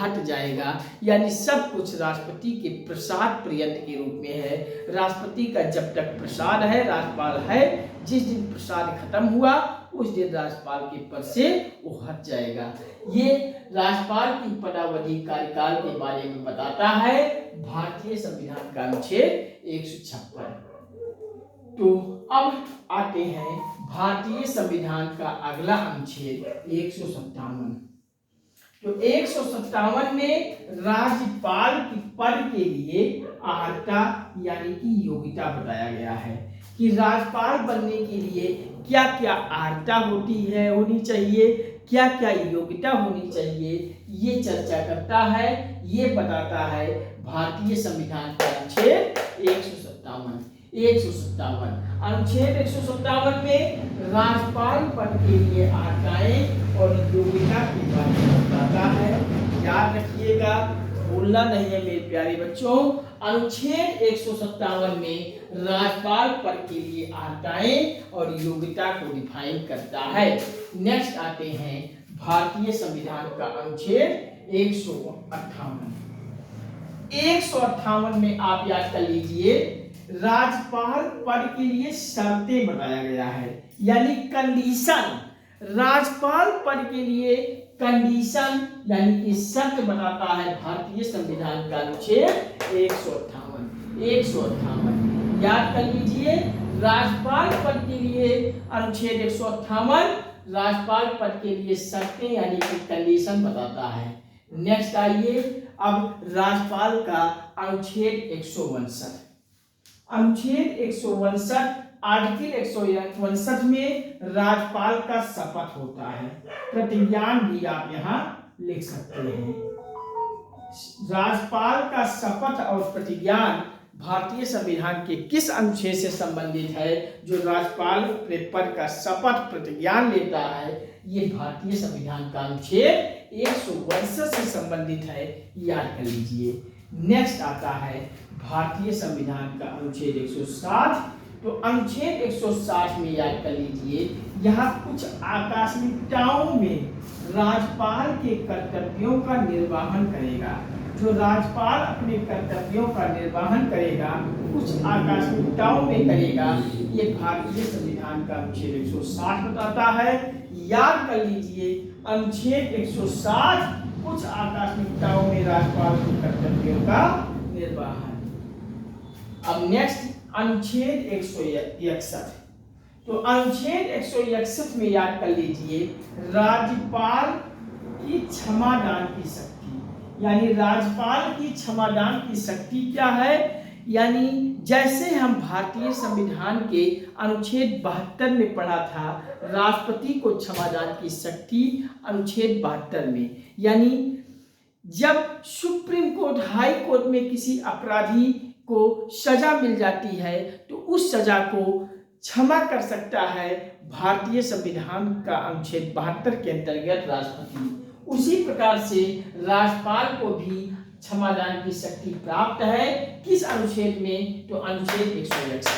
हट जाएगा। यानी सब कुछ राष्ट्रपति के प्रसाद पर्यंत के रूप में है। राष्ट्रपति का जब तक प्रसाद है, राज्यपाल है, जिस दिन प्रसाद खत्म हुआ उस दिन राज्यपाल के पद से वो हट जाएगा। ये राज्यपाल की पदावधि कार्यकाल के बारे में बताता है भारतीय संविधान का अनुच्छेद 156। तो अब आते हैं भारतीय संविधान का अगला अनुच्छेद 157। तो 157 में राज्यपाल की पद के लिए अर्हता यानी कि योग्यता बताया गया है कि राज्यपाल बनने के लिए क्या क्या अर्हता होनी चाहिए, क्या क्या योग्यता होनी चाहिए, ये चर्चा करता है, ये बताता है भारतीय संविधान का अनुच्छेद 157। अनुच्छेद 157 में राज्यपाल पद के लिए अर्हताएं और योग्यता के बारे में बताता है। याद रखिएगा, भूलना नहीं है मेरे प्यारे बच्चों। अनुच्छेद 157 में राज्यपाल पद के लिए अर्हताएं और योग्यता को डिफाइन करता है। नेक्स्ट आते हैं भारतीय संविधान का अनुच्छेद 158। 158 में आप याद कर लीजिए, राज्यपाल पद के लिए शर्तें बताया गया है, यानी कंडीशन। राज्यपाल पद के लिए कंडीशन यानी कि शर्त बताता है भारतीय संविधान का अनुच्छेद 158। याद कर लीजिए, राज्यपाल पद के लिए अनुच्छेद 158 राज्यपाल पद के लिए शर्तें यानी कि कंडीशन बताता है। नेक्स्ट आइए अब राज्यपाल का अनुच्छेद 159। अनुच्छेद 159 आर्टिकल 159 में राज्यपाल का शपथ होता है। प्रतिज्ञान भी आप यहाँ लिख सकते हैं। राज्यपाल का शपथ और प्रतिज्ञान भारतीय संविधान के किस अनुच्छेद से संबंधित है? जो राज्यपाल पद का शपथ प्रतिज्ञान लेता है, ये भारतीय संविधान का अनुच्छेद 159 से संबंधित है, याद कर लीजिए। नेक्स्ट आता है भारतीय संविधान का अनुच्छेद 160। तो अनुच्छेद 160 में याद कर लीजिए, यहाँ कुछ आकस्मिकताओं में राज्यपाल के कर्तव्यों का निर्वहन करेगा। जो राज्यपाल अपने कर्तव्यों का निर्वहन करेगा, कुछ आकस्मिकताओं में करेगा, ये भारतीय संविधान का अनुच्छेद 160 बताता है। याद कर लीजिए, अनुच्छेद 160 कुछ आकस्मिकताओं में राज्यपाल के कर्तव्यों का निर्वहन। अब नेक्स्ट अनुच्छेद 161। तो अनुच्छेद 161 में याद कर लीजिए, राज्यपाल की क्षमादान की शक्ति, यानी राज्यपाल की क्षमादान की शक्ति क्या है? यानी जैसे हम भारतीय संविधान के अनुच्छेद 72 में पढ़ा था, राष्ट्रपति को क्षमादान की शक्ति अनुच्छेद 72 में, यानी जब सुप्रीम कोर्ट, हाई कोर्ट में किसी अपराधी को सजा मिल जाती है, तो उस सजा को क्षमा कर सकता है भारतीय संविधान का अनुच्छेद 72 के अंतर्गत राष्ट्रपति। उसी प्रकार से राज्यपाल को भी क्षमादान की शक्ति प्राप्त है। किस अनुच्छेद में? तो अनुच्छेद 161।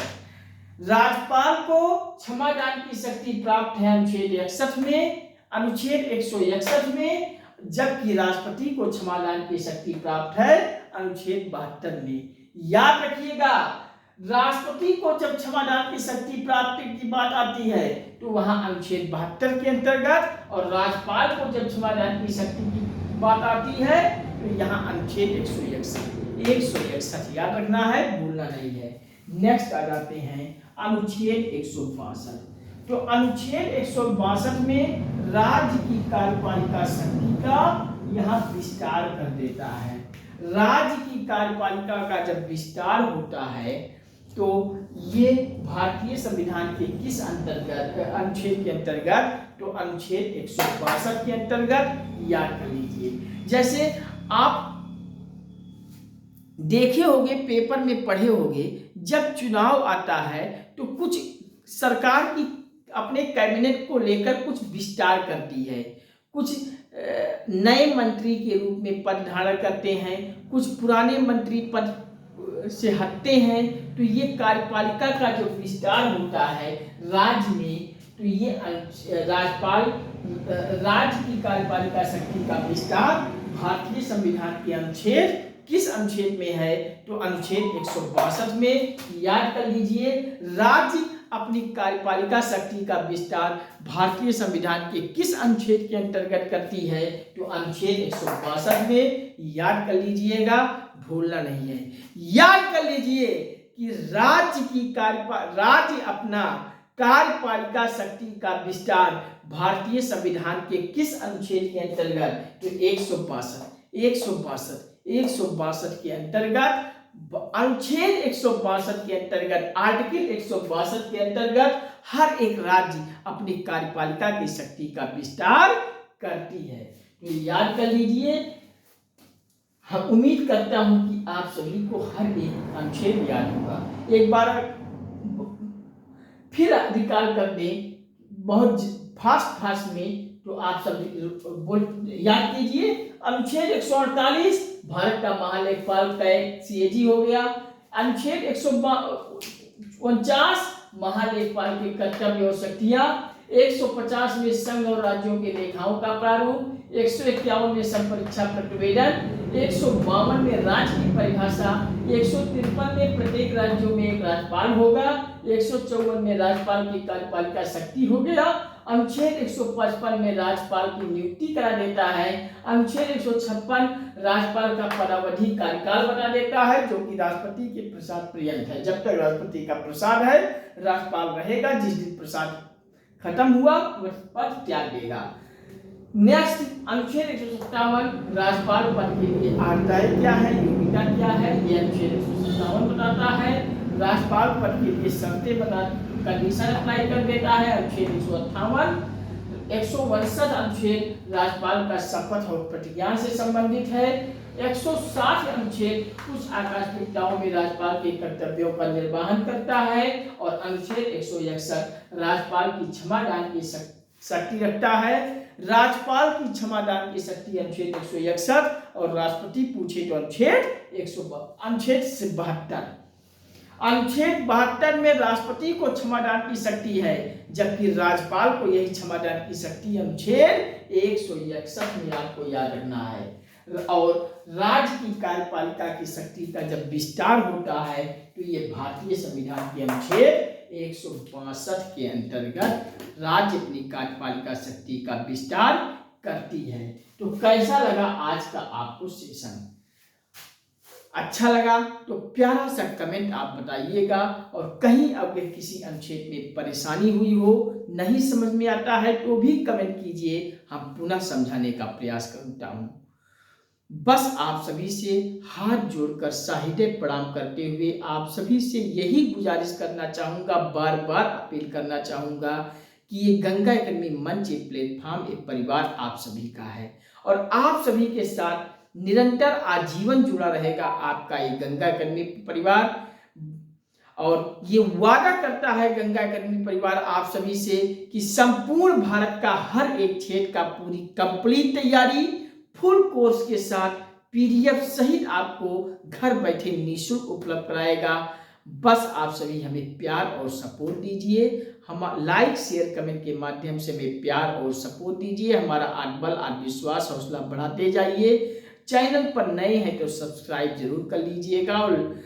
राज्यपाल को क्षमादान की शक्ति प्राप्त है अनुच्छेद 61 में, अनुच्छेद 161 में, जबकि राष्ट्रपति को क्षमादान की शक्ति प्राप्त है अनुच्छेद 72 में। याद रखिएगा, राष्ट्रपति को जब क्षमादान की शक्ति प्राप्ति की बात आती है तो वहां अनुच्छेद 72 के अंतर्गत, और राज्यपाल को जब क्षमादान की शक्ति की बात आती है तो यहाँ अनुच्छेद 161 याद रखना है, भूलना नहीं है। नेक्स्ट आ जाते हैं अनुच्छेद 162। तो अनुच्छेद 162 में राज्य की कार्यपालिका शक्ति का यहाँ विस्तार कर देता है। राज्य की कार्यपालिका का जब विस्तार होता है तो ये भारतीय संविधान के किस अंतर्गत, अनुच्छेद के अंतर्गत? तो अनुच्छेद 162 के अंतर्गत, याद कर लीजिए। जैसे आप देखे होंगे, पेपर में पढ़े होंगे, जब चुनाव आता है तो कुछ सरकार की अपने कैबिनेट को लेकर कुछ विस्तार करती है, कुछ नए मंत्री के रूप में पद धारण करते हैं, कुछ पुराने मंत्री पद से हटते हैं। तो ये कार्यपालिका का जो विस्तार होता है राज्य में, तो ये राज्यपाल, राज्य की कार्यपालिका शक्ति का विस्तार भारतीय संविधान के अनुच्छेद, किस अनुच्छेद में है? तो अनुच्छेद 162 में। याद कर लीजिए, राज्य अपनी कार्यपालिका शक्ति का विस्तार भारतीय संविधान के किस अनुच्छेद के अंतर्गत करती है? तो अनुच्छेद 162 में। याद कर लीजिएगा, भूलना नहीं है। याद कर लीजिए कि राज्य अपना कार्यपालिका शक्ति का विस्तार भारतीय संविधान के किस अनुच्छेद के अंतर्गत? तो 162 के अंतर्गत, अनुच्छेद 162 के अंतर्गत, आर्टिकल 162 के अंतर्गत हर एक राज्य अपनी कार्यपालिका की शक्ति का विस्तार करती है। तो याद कर लीजिए। हम उम्मीद करता हूं कि आप सभी को हर एक अनुच्छेद याद होगा। एक बार फिर रिकॉल कर दें बहुत फास्ट में, तो आप सब याद कीजिए। अनुच्छेद 148 भारत का महालेखपाल का एक सीएजी हो गया। अनुच्छेद 149 महालेखपाल के कर्तव्य और शक्तियां। 150 में संघ और राज्यों के लेखाओं का प्रारूप। 151 में संपरीक्षा प्रतिवेदन। 152 में राज्य की परिभाषा। 153 में प्रत्येक राज्यों में एक राज्यपाल होगा। 154 में राज्यपाल की कार्यपालिका शक्ति हो गया। अनुच्छेद 155 में राज्यपाल की नियुक्ति करा देता है। अनुच्छेद 156 राज्यपाल का पदावधि कार्यकाल बता देता है, जो कि राष्ट्रपति के प्रसाद पर्यंत है। जब तक राष्ट्रपति का प्रसाद है, राज्यपाल रहेगा। जिस दिन प्रसाद खत्म हुआ, वह पद त्याग देगा। नेक्स्ट, अनुच्छेद 157 राज्यपाल पद के लिए अर्हता क्या है, योग्यता क्या है, ये अनुच्छेद 157 बताता है। राज्यपाल पद के लिए शर्तें बता, कंडीशन अप्लाई कर देता है। अनुच्छेद 158, 162 अनुच्छेद राज्यपाल का शपथ और प्रतिज्ञा से संबंधित है। 160 अनुच्छेद कुछ आकस्मिकताओं में राज्यपाल के कर्तव्यों का निर्वहन करता है। और अनुच्छेद 161 राज्यपाल की क्षमादान की शक्ति रखता है। राज्यपाल की क्षमादान की शक्ति अनुच्छेद 161, और राष्ट्रपति पूछे तो अनुच्छेद 72। अनुच्छेद 72 में राष्ट्रपति को क्षमादान की शक्ति है, जबकि राज्यपाल को यही क्षमादान की शक्ति अनुच्छेद 161 में आपको याद रखना है। और राज्य की कार्यपालिका की शक्ति का जब विस्तार होता है, तो ये भारतीय संविधान के अनुच्छेद 162 के अंतर्गत राज्य अपनी कार्यपालिका शक्ति का विस्तार करती है। तो कैसा लगा आज का आपको सेशन? अच्छा लगा तो प्यारा सा कमेंट आप बताइएगा। और कहीं अगर किसी अनुच्छेद में परेशानी हुई हो, नहीं समझ में आता है, तो भी कमेंट कीजिए, हम पुनः समझाने का प्रयास करता हूँ। बस आप सभी से हाथ जोड़कर साहित्य प्रणाम करते हुए आप सभी से यही गुजारिश करना चाहूँगा, बार बार अपील करना चाहूँगा कि ये गंगा एकेडमी मंच, एक प्लेटफॉर्म, एक परिवार आप सभी का है। और आप सभी के साथ निरंतर आजीवन जुड़ा रहेगा आपका ये गंगा एकेडमी परिवार। और ये वादा करता है गंगा एकेडमी परिवार आप सभी से कि संपूर्ण भारत का हर एक क्षेत्र का पूरी कंप्लीट तैयारी फुल कोर्स के साथ पीडीएफ सहित आपको घर बैठे निःशुल्क उपलब्ध कराएगा। बस आप सभी हमें प्यार और सपोर्ट दीजिए। हम लाइक, शेयर, कमेंट के माध्यम से हमें प्यार और सपोर्ट दीजिए। हमारा आत्मबल, आत्मविश्वास, हौसला बढ़ाते जाइए। चैनल पर नए हैं तो सब्सक्राइब जरूर कर लीजिएगा। और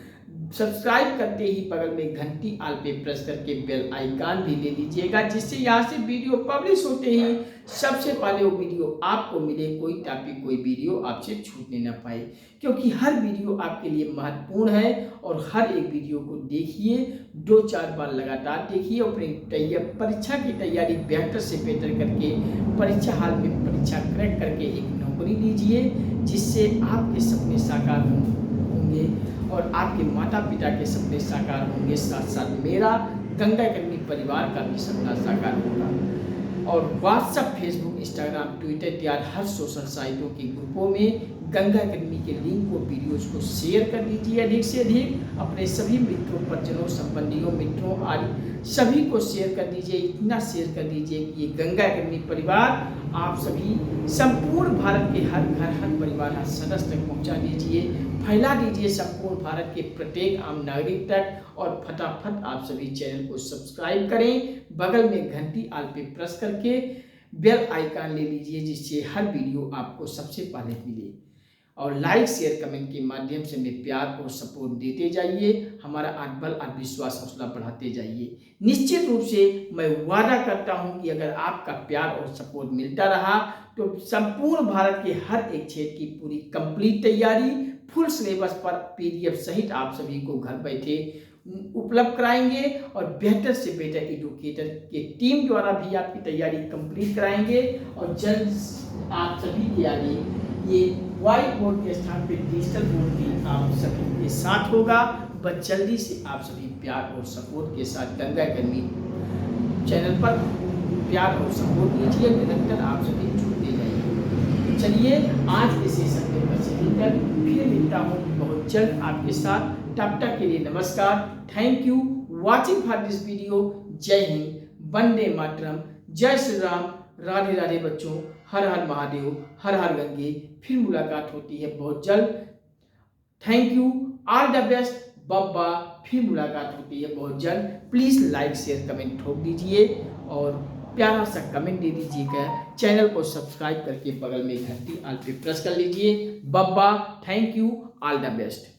सब्सक्राइब करते ही बगल में घंटी आल पे प्रेस करके बेल आइकन भी ले लीजिएगा, जिससे यहाँ से वीडियो पब्लिश होते ही सबसे पहले वो वीडियो आपको मिले। कोई टॉपिक, कोई वीडियो आपसे छूटने ना पाए, क्योंकि हर वीडियो आपके लिए महत्वपूर्ण है। और हर एक वीडियो को देखिए, 2-4 बार लगातार देखिए। अपनी परीक्षा की तैयारी बेहतर से बेहतर करके परीक्षा हाल में परीक्षा क्रैक करके एक नौकरी लीजिए, जिससे आपके सपने साकार होंगे और आपके माता पिता के सपने साकार होंगे। साथ साथ मेरा गंगा एकेडमी परिवार का भी सपना साकार होगा। और व्हाट्सएप, फेसबुक, इंस्टाग्राम, ट्विटर इत्यादि हर सोशल साइटों के ग्रुपों में गंगा एकेडमी के लिंक को, वीडियोज को शेयर कर दीजिए अधिक से अधिक। अपने सभी मित्रों, परिजनों, संबंधियों, मित्रों आदि सभी को शेयर कर दीजिए। इतना शेयर कर दीजिए कि ये गंगा एकेडमी परिवार आप सभी संपूर्ण भारत के हर घर, हर परिवार, हर सदस्य तक पहुँचा दीजिए, फैला दीजिए संपूर्ण भारत के प्रत्येक आम नागरिक तक। और फटाफट आप सभी चैनल को सब्सक्राइब करें, बगल में घंटी आल पे प्रेस करके बेल आइकन ले लीजिए, जिससे हर वीडियो आपको सबसे पहले मिले। और लाइक शेयर कमेंट के माध्यम से हमें प्यार और सपोर्ट देते जाइए, हमारा आत्मबल और विश्वास हौसला बढ़ाते जाइए। निश्चित रूप से मैं वादा करता हूं कि अगर आपका प्यार और सपोर्ट मिलता रहा तो संपूर्ण भारत के हर एक क्षेत्र की पूरी कंप्लीट तैयारी फुल सिलेबस पर PDF सहित आप सभी को घर बैठे उपलब्ध कराएंगे और बेहतर से बेहतर एजुकेटर के टीम द्वारा भी आपकी तैयारी कंप्लीट कराएंगे और जल्द आप सभी की आगे ये व्हाइट बोर्ड के स्थान पे डिजिटल बोर्ड भी आप सभी के साथ होगा। बस जल्दी से आप सभी प्यार और सपोर्ट के साथ गंगा अकेडमी चैनल पर प्यार और सपोर्ट दीजिए, निरंतर आप सभी जुड़ते जाइए। चलिए आज के सेशन में बस यहीं तक, फिर मिलता हूँ बहुत जल्द आपके साथ। तब तक के लिए नमस्कार, thank you watching for this video. जय हिंद, वंदे मातरम, जय श्री राम, राधे राधे बच्चों, हर हर महादेव, हर हर गंगे। फिर मुलाकात होती है बहुत जल्द। Thank you, all the best, Babba. फिर मुलाकात होती है बहुत जल्द। प्लीज़ लाइक शेयर कमेंट ठोक दीजिए और प्यारा सा कमेंट दे दीजिएगा। चैनल को सब्सक्राइब करके बगल में घंटी ऑल पे प्रेस कर लीजिए। Babba, thank you, all the best.